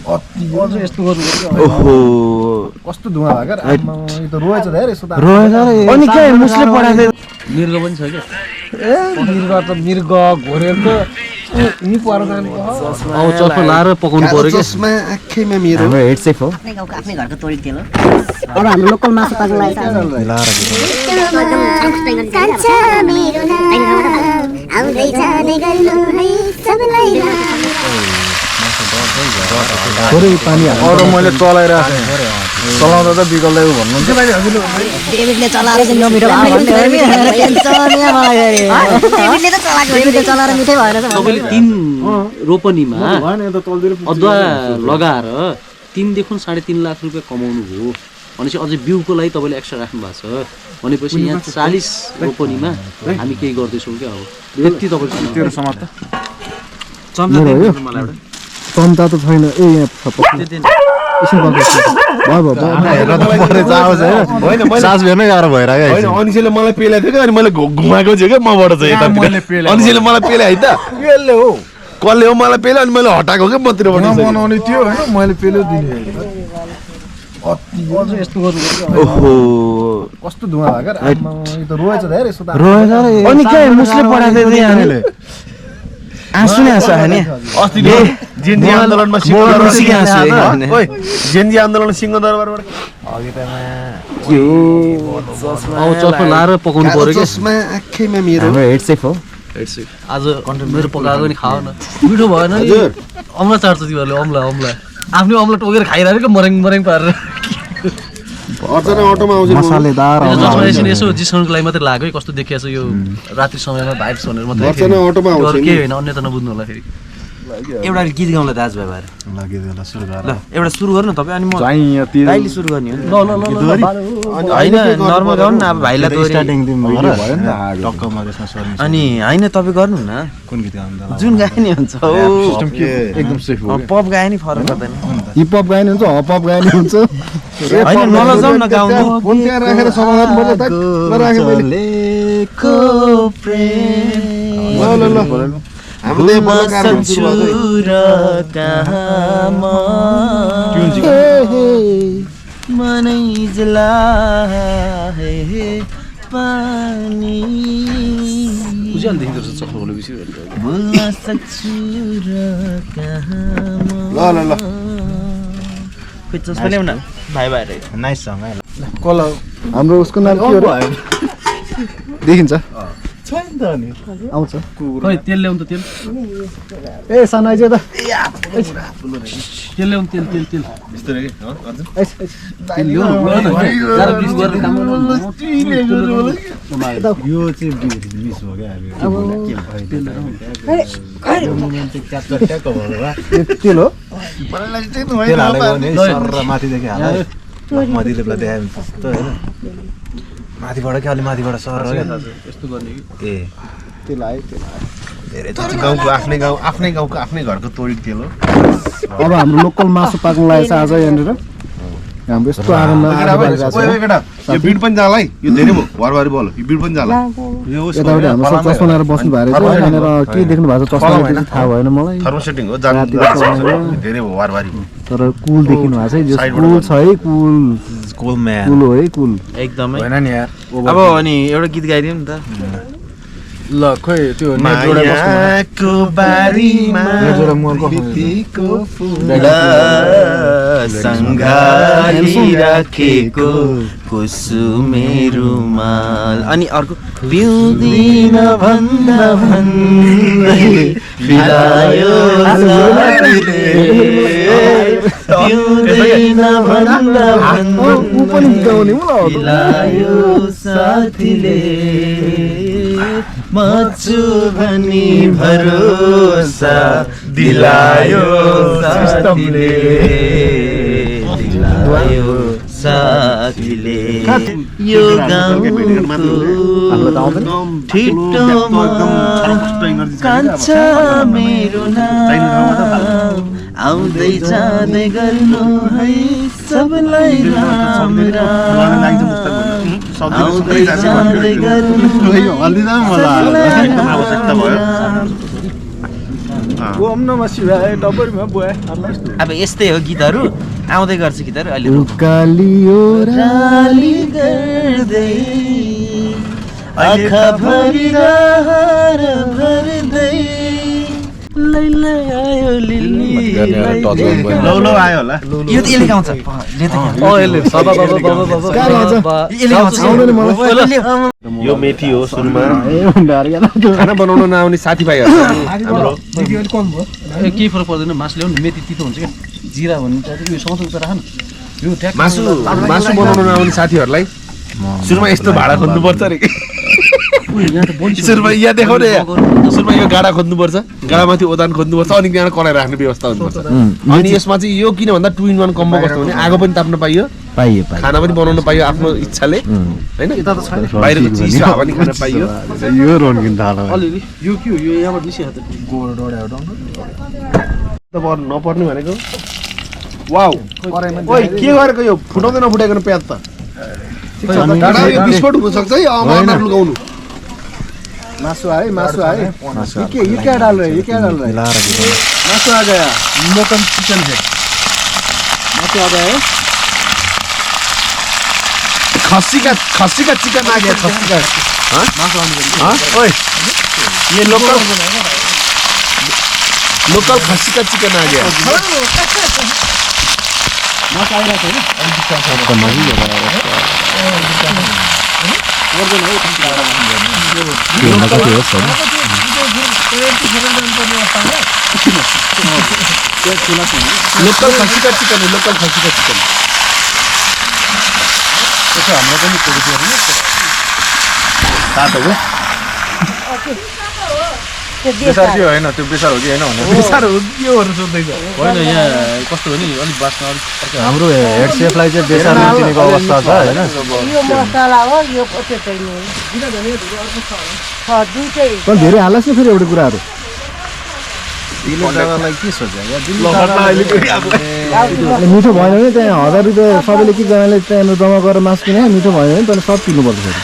यस्तो गर्नु ओहो कस्तो धुवा लाग्यो यो त रोएछ धेरै यस्तो त अनि के मुसले पढाथे मृग पनि छ के ए मृग घोरेर त यही पर जाने अब चस्मा लाएर पकाउनु पर्यो के चस्मा आँखैमा मेरो हाम्रो हेड सेफ हो आफ्नै गाउँको आफ्नै घरको तोरी तेल हो अब हाम्रो लोकल मासु पाक्न थोरै पानी हाल्नु मैले चलाइरहेको चलाउँदा त बिगल्दै भन्नुहुन्छ डेभिडले चलाएर चाहिँ नमिठो भयो भन्ने हो नि टेन्सन या मलाई डेभिडले त चलाएको डेभिडले चलाएर मिठै भएन तपाईले 3 रोपनीमा अदुवा लगाएर 3 देखि 3.5 लाख रुपैयाँ कमाउनु भयो भनेपछि अझै बिउको लागि तपाईले एक्स्ट्रा राख्नु भएको छ भनेपछि यहाँ 40 रोपनीमा हामी केही गर्दैछौँ के अब त्यति तपाईको तेरो समात त चम्चा दिनु मलाई एउटा चम्चा त छैन ए यहाँ यसो गर्दैछ हेर्न त परे जाओस् हैन सास भेर्नै गाह्रो भइरायो हैन अनिसेले मलाई पेलाएको थियो अनि मैले घुमाएको छु के मबाट चाहिँ यता अनिसेले मलाई पेले है त यसले हो कसले हो मलाई पेले अनि मैले हटाएको के मतिरबाट बनाउने थियो हैन मैले पेल्यो दिने यस्तो गर्नु ओहो कस्तो धुवा लाग्यो यो त रोएछ धेरै यस्तो त अनि के मुसले पढाथे यहाँले आँसु नै आँसु हाने अस्ति जेनजी आन्दोलनमा जेनजी आन्दोलनमा सिंहदरबारबाट के हो अब चस्मा लाएर पकाउनु पर्यो के चस्मा आँखैमा मेरो हाम्रो हेड सेफ हो हेड सेफ आज मेरो पकाएको नि खाओ न मिठो भएन नि अम्ला चार्छ तिमीहरूले अम्ला आफ्नो अम्ला टोकेर खाइरहेको के मरेङ पारेर अर्चना अटोमा आउँछ मसालेदार यसो जिस्काउनुको लागि मात्रै लाग्यो कस्तो देखिएको छ यो रात्रि समयमा भाइब्स भनेर मात्रै अर्चना अटोमा आउँछ के होइन अन्य त नबुझ्नु होला फेरि एउटा गीत गाउँला दाजुभाइ भएर लागिदेला सुरु गर ल एउटा सुरु गर्नु तपाईँ अनि म दाइले सुरु गर्ने हो हैन हैन नर्मल गाउनु न अब भाइलाई त स्टार्टिङ दिन भयो नि टक्कमा त्यसमा सर्ने अनि हैन तपाईँ गर्नु न कुन गीत गाउँदा जुन गाए नि हुन्छ सिस्टम के एकदम सेफ हो पप गाए नि फरक पर्दैन हिप हप गाए नि हुन्छ हप हप गाए नि हुन्छ हैन नलजाउ न गाउनु फोन त्यहाँ राखेर समाधान पर्छ त नराखे मैले को प्रेम ल हामीले बलकार मनै जलाए पानी उज्यान देखिँदो रहेछ चस्मा खोलेपछि बोल्न सक्छु र कहाँ ल खोइ चस्मा ल्याउन भाइ भाइ नाइस सङ है कल हाम्रो उसको नाम के हो देखिन्छ छैन त नि आउँछ खै तेल ल्याउनु त तेल ए सानाइ चाहिँ त तेल ल्याउनु तेल यस्तो रे के अर्जुन तेल ल्याउनु जरा बिस गरेर काम गर्नु यो चाहिँ मिस हो क्या तेल हो तेल हालेको भने सर माथिदेखि हाल मधिलेलाई देखायो त होइन माथिबाट के अलि माथिबाट सर यस्तो गर्ने ए तेल आयो धेरै त गाउँको आफ्नै गाउँको आफ्नै घरको तोरी तेल हो अब हाम्रो लोकल मासु पाक्न लागेको छ आज यहाँनिर हाम्रो यस्तो आनन्द यो बिड पनि जाला है यो धेरै भयो घरबारी बोल यो बिड पनि जाला यताबाट हाम्रो सब चस्मा लगाएर बस्नु भएको रहेछ यहाँनिर के देख्नु भएको छ चस्मा थाहा भएन मलाई थर्मोसेटिङ हो धेरै भयो घरबारी तर कुल देखिनु भएको छ जो कुल छ है कुल म्यान कुल हो है कुल एकदमै होइन नि यार अब अनि एउटा गीत गाइदिउँ नि त ल खोइ त्यो मायाको बारीमा बितेको फुल सँगाली राखेको कुसुमे रुमाल अनि अर्को पिउँदिन भन्दा भन्दै बिलायो साथीले पिउँदिन भन्दा भन्दै बिलायो साथीले मच्छु भनी भरोसा दिलायो साथीले दिलायो साथीले यो गाउँको ठिटोमा कान्छ मेरो नाम आउँदै जाँदै गर्नु है सबलाई राम राम आउँदै जाँदै गर्नु ओम नमः शिवाय डबरमा बुवा अब यस्तै हो गीतहरू आउँदै गर्छ गीतहरू अहिले उकालियो राली गर्दै आँखा भरि रहर भर्दै लैला आयो लिली लौ आयो होला यो त यसले गाउँछ यो मेथी हो सुरुमा खाना बनाउन नआउने साथीभाइहरू हाम्रो केही फरक पर्दैन मासु ल्याउनु मेथी तितो हुन्छ क्या जिरा भन्नु यो सँगसँगै राख न यो मासु बनाउन नआउने साथीहरूलाई सुरुमा यस्तो भाडा खोज्नुपर्छ अरे सुरुमा यहाँ देखाउने सुरुमा यो गाडा खोज्नुपर्छ गाडामाथि ओदान खोज्नुपर्छ अनि त्यहाँ कराई राख्ने व्यवस्था हुनुपर्छ अनि यसमा चाहिँ यो किन भन्दा 2 in 1 कम्बो कस्तो भने आगो पनि ताप्न पाइयो खाना पनि बनाउन पाइयो आफ्नो इच्छाले हैन बाहिरको चिज हावा पनि खान पाइयो यो रोन्किन थाल्यो अलिअलि यो के हो यो यहाँबाट निस्किहाल्छ गोबर डढ्याउ त नपर्ने भनेको वाउ ओइ के गरेको यो फुटाउँदै नफुटाइकन प्याज त टाढा यो बिस्फोट हुन सक्छ है अमार लगाउनु मासु आए ये क्या डाल रहे मासु आ गया मटन चिकन है मासु आ गया खस्सी का चिकन आ गया खस्सी का हाँ ओए ये लोकल खस्सी का चिकन आ गया मासु आइरहेको लोकल खस्सी का चिकन है लोकल खस्सी का चिकन हाम्रो पनि तातो हो बेसार चाहिँ होइन त्यो बेसार हो कि होइन भने बेसार हो के हो सोध्दैछ होइन यहाँ कस्तो हो नि अलिक बास्न अलिक हाम्रो हेड सेफलाई चाहिँ बेसार नचिनेको अवस्था छ होइन यो मसला हो यो त्यो चाहिँ दुईटै पण धेरै हाल्छ फेरि एउटा कुराहरू के सोच्यो मिठो भएन भने त्यहाँ 1000 रुपियाँ सबैले के जनाले त्यहाँ जम्मा गरेर मासु किने मिठो भएन भने तैँले सब किन्नुपर्छ फेरि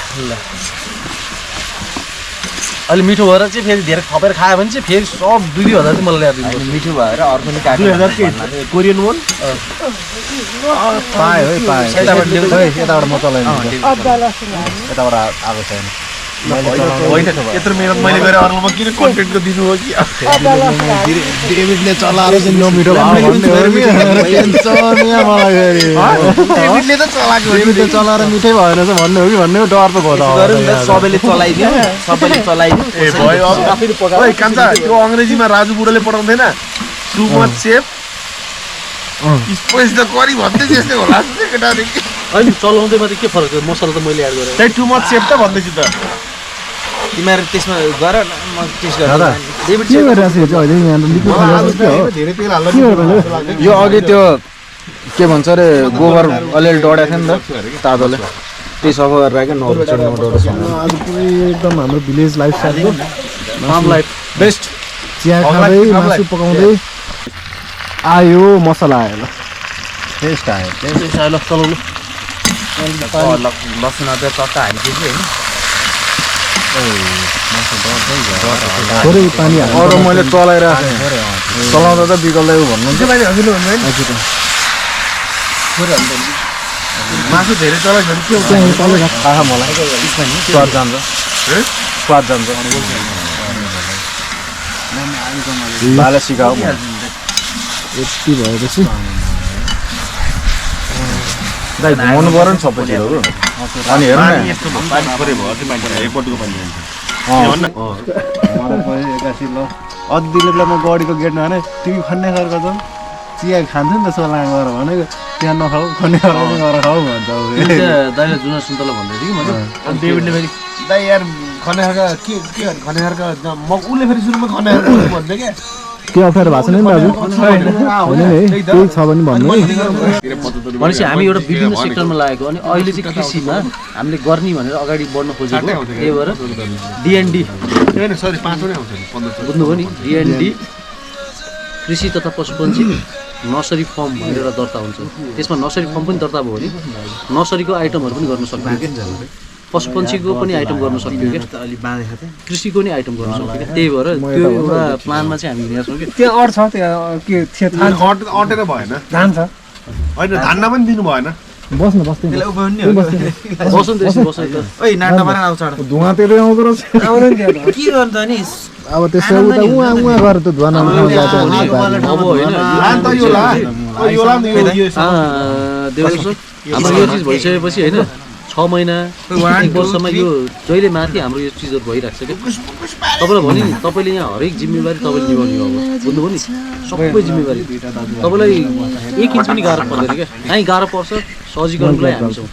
अलि मिठो भएर चाहिँ फेरि धेरै थपेर खायो भने चाहिँ फेरि सब 2-2000 चाहिँ मलाई ल्याइदिनु मिठो भएर अर्को नि 2000 के कोरियन वोन पायो है पायो यताबाट म चलाइदिन्छु अदुवा लसुन यताबाट आएको छैन यत्रो मेहनत मैले गरेँ अरूमा किन कन्टेन्टको दिनु हो कि अदुवा लसुन डेभिडले चलाएर चाहिँ नमिठो भयो भन्ने हो कि टेन्सन यहाँ मलाई फेरि डेभिडले त चलाएको डेभिडले चलाएर मिठै भएन चाहिँ भन्ने हो कि भन्ने हो डर त भयो सबैले चलाइदियो ए भयो ओइ कान्छा त्यो अंग्रेजीमा राजु बुढोले पढाउँदैन too much safe space the करी भन्दै त्यस्तै होला जस्तो केटादेखि अहिले चलाउँदैमा चाहिँ के फरक छ मसला त मैले एड गरेँ त्यही टु मच सेफ त भन्दैछु त तिमीहरू त्यसमा गर म टेस्ट दादा डेभिड के गरिरहेको छ अहिले यहाँ लिक्विड खानु के हो धेरै तेल हाल्नु यो अघि त्यो के भन्छ अरे गोबर अलिअलि डढेको थियो नि त तातोले त्यही सफा गरेर राख्यो नडोस् आज पुरै एकदम हाम्रो भिलेज लाइफस्टाइलको फार्म लाइफ बेस्ट चिया खाँदै मासु पकाउँदै आयो मसला आयो ल टेस्ट आयो त्यसै ल चलाउनु लसुन अदुवा चट्टा हालिदियो कि होइन थोरै पानी हाल्नु अरू मैले चलाइरहेको चलाउँदा त बिगल्दै भन्नुहुन्छ मासु धेरै चलाइछ भने के थाहा छ मलाई स्वाद जान्छ स्वाद जान्छ लाले सिकाऊ यति भएपछि दाइ घुमाउनु पऱ्यो नि सबै चिजहरू अनि हेर्नु न पानी थोरै भयो त्यो पानी एकपटको पानी मलाई एक्कासी ल अदिले बेला म गडीको गेटमा भने तिमी खन्ने गरेर जाउँ चिया खान्थ्यो नि त सोला गरेर भनेको त्यहाँ नखाऊ खन्ने गरेर खाऊ भन्छ दाइले जुना सुन्तला भन्दै थियो कि मैले अनि डेभिडले फेरि दाइ यार खनेहरका के खनेहरका म उसले फेरि सुरुमा खनेहरका भन्दै क्या के अप्ठ्यारो भएको छैन नि दाजु केही छ भने भन्नु भनेपछि हामी एउटा विभिन्न सेक्टरमा लागेको अनि अहिले चाहिँ कृषिमा हामीले गर्ने भनेर अगाडि बढ्न खोजेको त्यही भएर डिएनडी सरी 5 वटै आउँछ 15 बुझ्नुभयो नि डिएनडी कृषि तथा पशुपन्छी नर्सरी फर्म भनेर एउटा दर्ता हुन्छ त्यसमा नर्सरी फर्म पनि दर्ता भयो भने नर्सरीको आइटमहरू पनि गर्न सक्दैन पशुपन्छीको पनि आइटम गर्न सक्यो क्या कृषिको नि आइटम गर्न सक्यो क्या त्यही भएर त्यो एउटा प्लानमा चाहिँ हामी हिँडेका छौँ कि त्यो अट छ त्यहाँ के थियो अटेर भएन धान छ होइन धान्न पनि दिनु भएन बस्नु बस्नु बस्नु त यसो बस्नु त धुवा तेरै आउँदो रहेछ के गर्नु त नि अब त्यसो उता उहाँ उहाँ गरेर त धुवा नआउनु अब होइन लान त यो ला यो ला देउसो हाम्रो यो चिज भइसकेपछि होइन 6 महिना 1 वर्षमा यो जहिले माथि हाम्रो यो चिजहरू भइरहेको छ क्या तपाईँलाई भने नि तपाईँले यहाँ हरेक जिम्मेवारी तपाईँले निभाउने हो अब बुझ्नुभयो नि सबै जिम्मेवारी तपाईँलाई 1 इन्च पनि गाह्रो पर्दैन क्या कहीँ गाह्रो पर्छ सहजीकरणको लागि हामी छौँ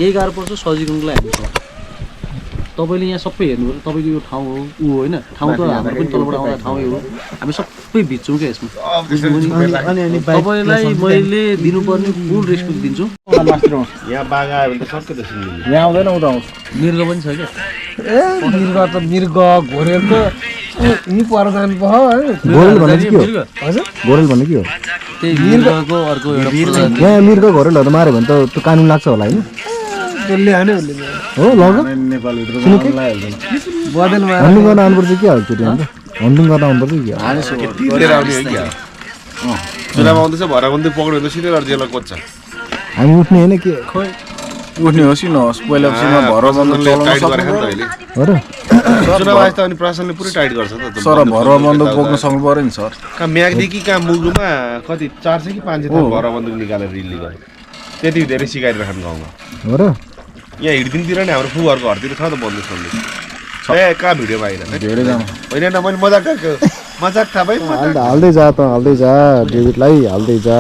यही गाह्रो पर्छ सहजीकरणको लागि हामी छौँ तपाईँले यहाँ सबै हेर्नु पर्छ तपाईँको यो ठाउँ हो ऊ होइन ठाउँ त हाम्रो पनि तलबाट आउँदा ठाउँ हो हामी सबै भिज्छौँ क्या यसमा तपाईँलाई मैले दिनुपर्ने फुल रेस्पेक्ट दिन्छु यहाँ बाघ आयो भने त सक्यो त सिङ्गिनी यहाँ आउँदैन उता आउँछ मृग पनि छ क्या ए मृग घोरेल त यहीँ पर जानु भयो गोरेल भन्ने चाहिँ के हो हजुर गोरेल भन्ने के हो त्यही मृगको अर्को एउटा प्रजाति। यहाँ मृग गोरेलहरू माऱ्यो भने त त्यो कानुन लाग्छ होला होइन त्यसले हान्यो उसले हो लग बदलमा हन्डिङ गर्न आउनुपर्छ के हो केटी अन्त हन्डिङ गर्न आउनुपर्छ कि लिएर आउने हो क्या चुनाव आउँदैछ भरा बन्दी पक्रियो भने सिधै जेलमा कोच्छ हामी उठ्ने होइन के उठ्ने होस् कि नहोस् पहिला भर बन्द टाइट गरेको नि त अहिले हो र चुनाव आएछ त अनि प्रशासनले पुरै टाइट गर्छ त सर भर बन्द बोक्न सक्नु पर्यो नि सर कहाँ म्यागदेखि कहाँ मुगुमा कति 400 कि 500 त भर बन्दुक निकालेर रिली गयो त्यति धेरै सिकाइ राख्नु गाउँमा हो र यहाँ हिँड्दिनतिर नि हाम्रो फुहरूको घरतिर छ त बन्दुक सन्दुक ए कहाँ भिडियोमा आइरहन्छ होइन न मैले मजाक गरेको मजाक थाहा पाएँ हाल्दै जा त हाल्दै जा डेभिडलाई हाल्दै जा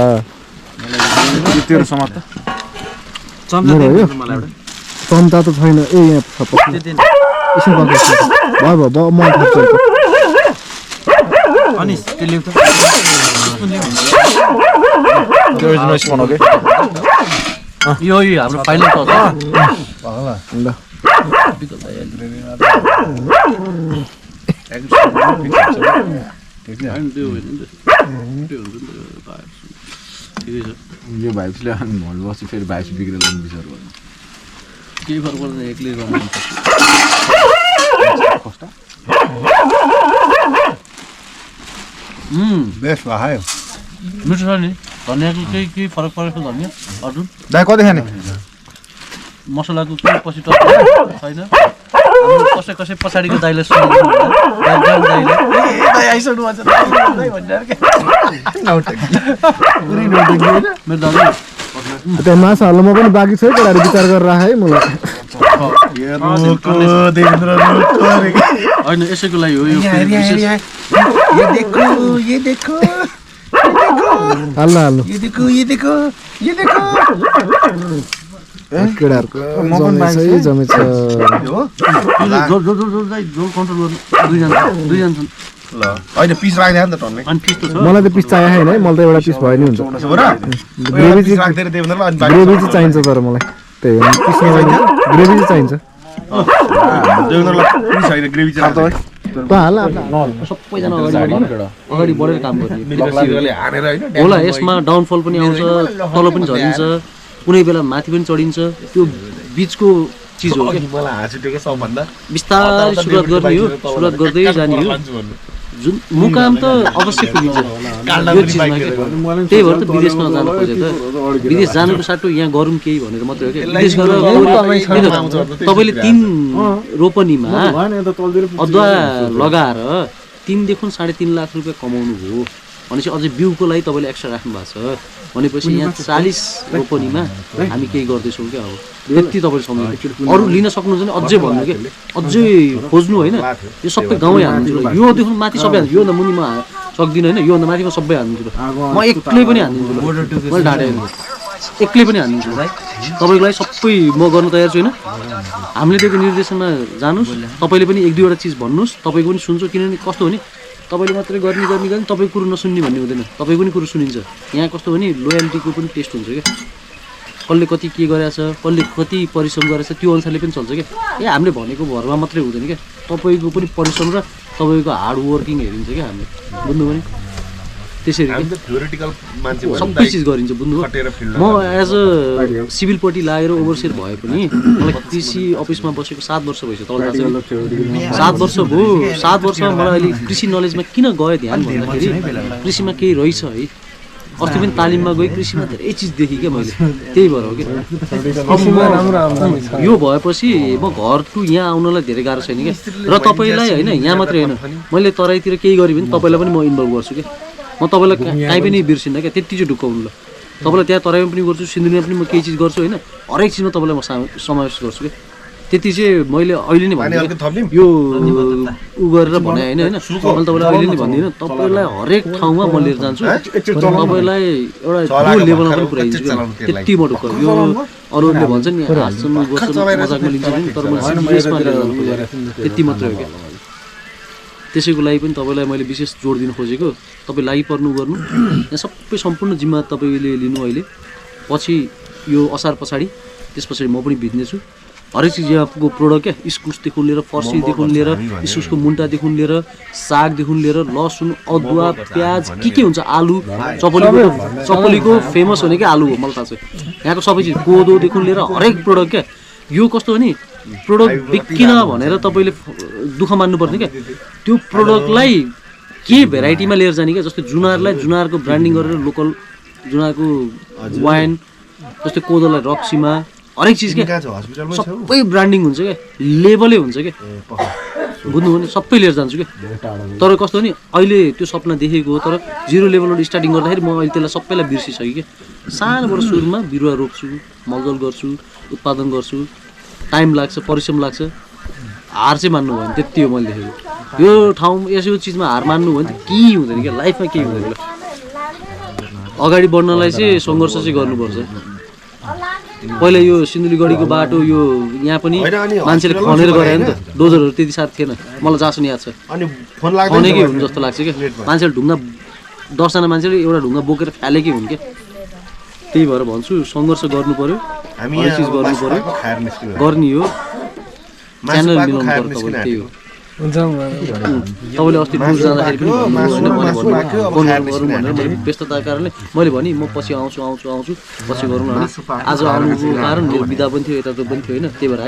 त्यो समात मेरो हो यो चम्चा त छैन ए यहाँ छ पक्कै एकछिन पक्कै भयो भयो म थाप्छु अनि त्यसले त यो हाम्रो फाइनल टच ल यो भाइब्सले भल बस्छ फेरि भाइब्स बिग्रेर विचार गर्नु केही फरक पर्दैन एक्लै गर्नु बेस्ट भयो मिठो छ नि धनियाँको केही फरक परेको धनियाँ अर्जुन दाइ कति खाने मसलाको केही पछि टच छैन कसै कसै पछाडिको दाइले सुन्नु मेरो दाजु त्यहाँ माछा हाल्नुमा पनि बाँकी छ केटाहरू विचार गरेर राख है मलाई होइन यसैको लागि हो यो विशेष हाल्नु हाल्नु केटाहरूको जमेछ जोल कन्ट्रोल गर्नु दुईजना छन् ल होइन पिस राख्दैन नि त टन्नै अनि पिस त छ मलाई त पिस चाहिएको छैन है मलाई त एउटा पिस भयो नि हुन्छ ग्रेभी पिस राख्दैन त्यही भन्दा अनि ग्रेभी चाहिँ चाहिन्छ तर मलाई त्यही हो पिस नभए ग्रेभी चाहिँ चाहिन्छ पिस होइन ग्रेभी चाहिँ त हाल सबैजना अगाडि बढेर काम गर्ने हानेर होइन होला यसमा डाउनफल पनि आउँछ तल पनि झरिन्छ कुनै बेला माथि पनि चढिन्छ त्यो बिचको चिज हो कि मलाई हाँस उठेको सबभन्दा बिस्तारै सुरुवात गर्ने हो सुरुवात गर्दै जाने हो जुन मुकाम त अवश्य पुगिन्छ यो चिजमा के त्यही भएर त विदेशमा जानु खोजे त विदेश जानुको साटो यहाँ गरौँ केही भनेर मात्रै हो कि विदेश गरेर तपाईँले 3 रोपनीमा अदुवा लगाएर 3 देखि 3.5 लाख रुपियाँ कमाउनु हो भनेपछि अझै बिउको लागि तपाईँले एक्स्ट्रा राख्नु भएको छ भनेपछि यहाँ 40 रोपनीमा हामी केही गर्दैछौँ क्या अब यति तपाईँले सम्झनु अरू लिन सक्नुहुन्छ भने अझै भन्नु क्या अझै खोज्नु होइन यो सबै गाउँै हाल्नु योदेखि माथि सबै हाल्नु योभन्दा मुनि म सक्दिनँ होइन योभन्दा माथि म सबै हाल्नु म एक्लै पनि हाल्दिन्छु मैले ढाँटेको एक्लै पनि हाल्दिन्छु तपाईँको लागि सबै म गर्न तयार छु होइन हामीले दिएको निर्देशनमा जानुहोस् तपाईँले पनि 1-2 वटा चिज भन्नुहोस् तपाईँको पनि सुन्छु किनभने कस्तो हो नि तपाईँले मात्रै गर्ने तपाईँको कुरो नसुन्ने भन्ने हुँदैन तपाईँको पनि कुरो सुनिन्छ यहाँ कस्तो भने लोयल्टीको पनि टेस्ट हुन्छ क्या कसले कति के गरेछ कसले कति परिश्रम गरेछ त्यो अनुसारले पनि चल्छ क्या ए हामीले भनेको भरमा मात्रै हुँदैन क्या तपाईँको पनि परिश्रम र तपाईँको हार्ड वर्किङ हेरिन्छ क्या हामीले बुझ्नु भने त्यसरी हामी त theoretical मान्छे भयौँ सबै चिज गरिन्छ बुझ्नुभयो खटेर फिल्ड म एज अ सिभिलपट्टि लागेर ओभरसियर भए पनि मलाई कृषि अफिसमा बसेको 7 वर्ष भइसक्यो तपाईँलाई थाहा छ नि 7 वर्ष भयो 7 वर्षमा मलाई अहिले कृषि नलेजमा किन गयो ध्यान भन्दाखेरि कृषिमा केही रहेछ है अस्ति पनि तालिममा गएँ कृषिमा धेरै चिज देखेँ क्या मैले त्यही भएर हो कि अब म यो भएपछि म घर टु यहाँ आउनलाई धेरै गाह्रो छैन क्या र तपाईँलाई होइन यहाँ मात्रै होइन मैले तराईतिर केही गरेँ भने तपाईँलाई पनि म इन्भल्भ गर्छु क्या म तपाईँलाई काहीँ पनि बिर्सिन्न क्या त्यति चाहिँ ढुक्काउनु ल तपाईँलाई त्यहाँ तराईमा पनि गर्छु सिन्धुलीमा पनि म केही चिज गर्छु होइन हरेक चिजमा तपाईँलाई म समावेश गर्छु क्या त्यति चाहिँ मैले अहिले नै भन्दिनँ यो उ गरेर भने होइन होइन मैले तपाईँलाई अहिले नै भन्दिनँ तपाईँलाई हरेक ठाउँमा म लिएर जान्छु तपाईँलाई एउटा यो लेभलमा पनि पुऱ्याइदिन्छु त्यति म ढुक्क यो अरूहरूले भन्छ नि हातसम्म गर्छु मजाकमा लिन्छ नि तर म सिरियसमा लिएर जानु त्यति मात्रै हो क्या त्यसैको लागि पनि तपाईँलाई मैले विशेष जोड दिन खोजेको तपाईँ लागिपर्नु गर्नु यहाँ सबै सम्पूर्ण जिम्मा तपाईँले लिनु अहिले पछि यो असार पछाडि त्यस पछाडि म पनि भिज्नेछु हरेक चिज यहाँको प्रोडक्ट क्या इस्कुसदेखि लिएर फर्सीदेखि लिएर इस्कुसको मुन्टादेखि लिएर सागदेखि लिएर लसुन अदुवा प्याज के हुन्छ आलु चपलीको फेमस हो नि क्या आलु हो मलाई थाहा छ यहाँको सबै चिज कोदोदेखि लिएर हरेक प्रोडक्ट क्या यो कस्तो हो नि प्रोडक्ट बिक्किन भनेर तपाईँले दुःख मान्नुपर्ने क्या त्यो प्रोडक्टलाई के भेराइटीमा लिएर जाने क्या जस्तै जुनारलाई जुनारको ब्रान्डिङ गरेर लोकल जुनारको वाइन जस्तै कोदोलाई रक्सीमा हरेक चिज क्या सबै ब्रान्डिङ हुन्छ क्या लेबलै हुन्छ क्या बुझ्नु भने सबै लिएर जान्छु क्या तर कस्तो हो नि अहिले त्यो सपना देखेको हो तर जिरो लेभलबाट स्टार्टिङ गर्दाखेरि म अहिले त्यसलाई सबैलाई बिर्सिसकेँ क्या सानोबाट सुरुमा बिरुवा रोप्छु मलजल गर्छु उत्पादन गर्छु टाइम लाग्छ परिश्रम लाग्छ हार चाहिँ मान्नु भयो भने त्यति हो मैले देखेको यो ठाउँ यसो चिजमा हार मान्नु भयो भने त केही हुँदैन क्या लाइफमा केही हुँदैन अगाडि बढ्नलाई चाहिँ सङ्घर्ष चाहिँ गर्नुपर्छ पहिला यो सिन्धुलीगढीको बाटो यो यहाँ पनि मान्छेले खनेर गरे नि त डोजरहरू त्यति साथ थिएन मलाई जहाँसम्म याद छ खनेकै हुन् जस्तो लाग्छ क्या मान्छेले ढुङ्गा 10 जना मान्छेले एउटा ढुङ्गा बोकेर फालेकै हुन् क्या त्यही भएर भन्छु सङ्घर्ष गर्नु पर्यो हरेक चिज गर्नु पर्यो गर्ने हो च्यानल मिलाउनु पर्यो तपाईँले त्यही हो तपाईँले अस्ति टुर जाँदाखेरि पनि भन्नुभयो होइन फोन गरौँ भनेर मैले व्यस्तताको कारणले मैले भने म पछि आउँछु पछि गरौँ न आज आउनुको कारण मेरो बिदा पनि थियो यता पनि थियो होइन त्यही भएर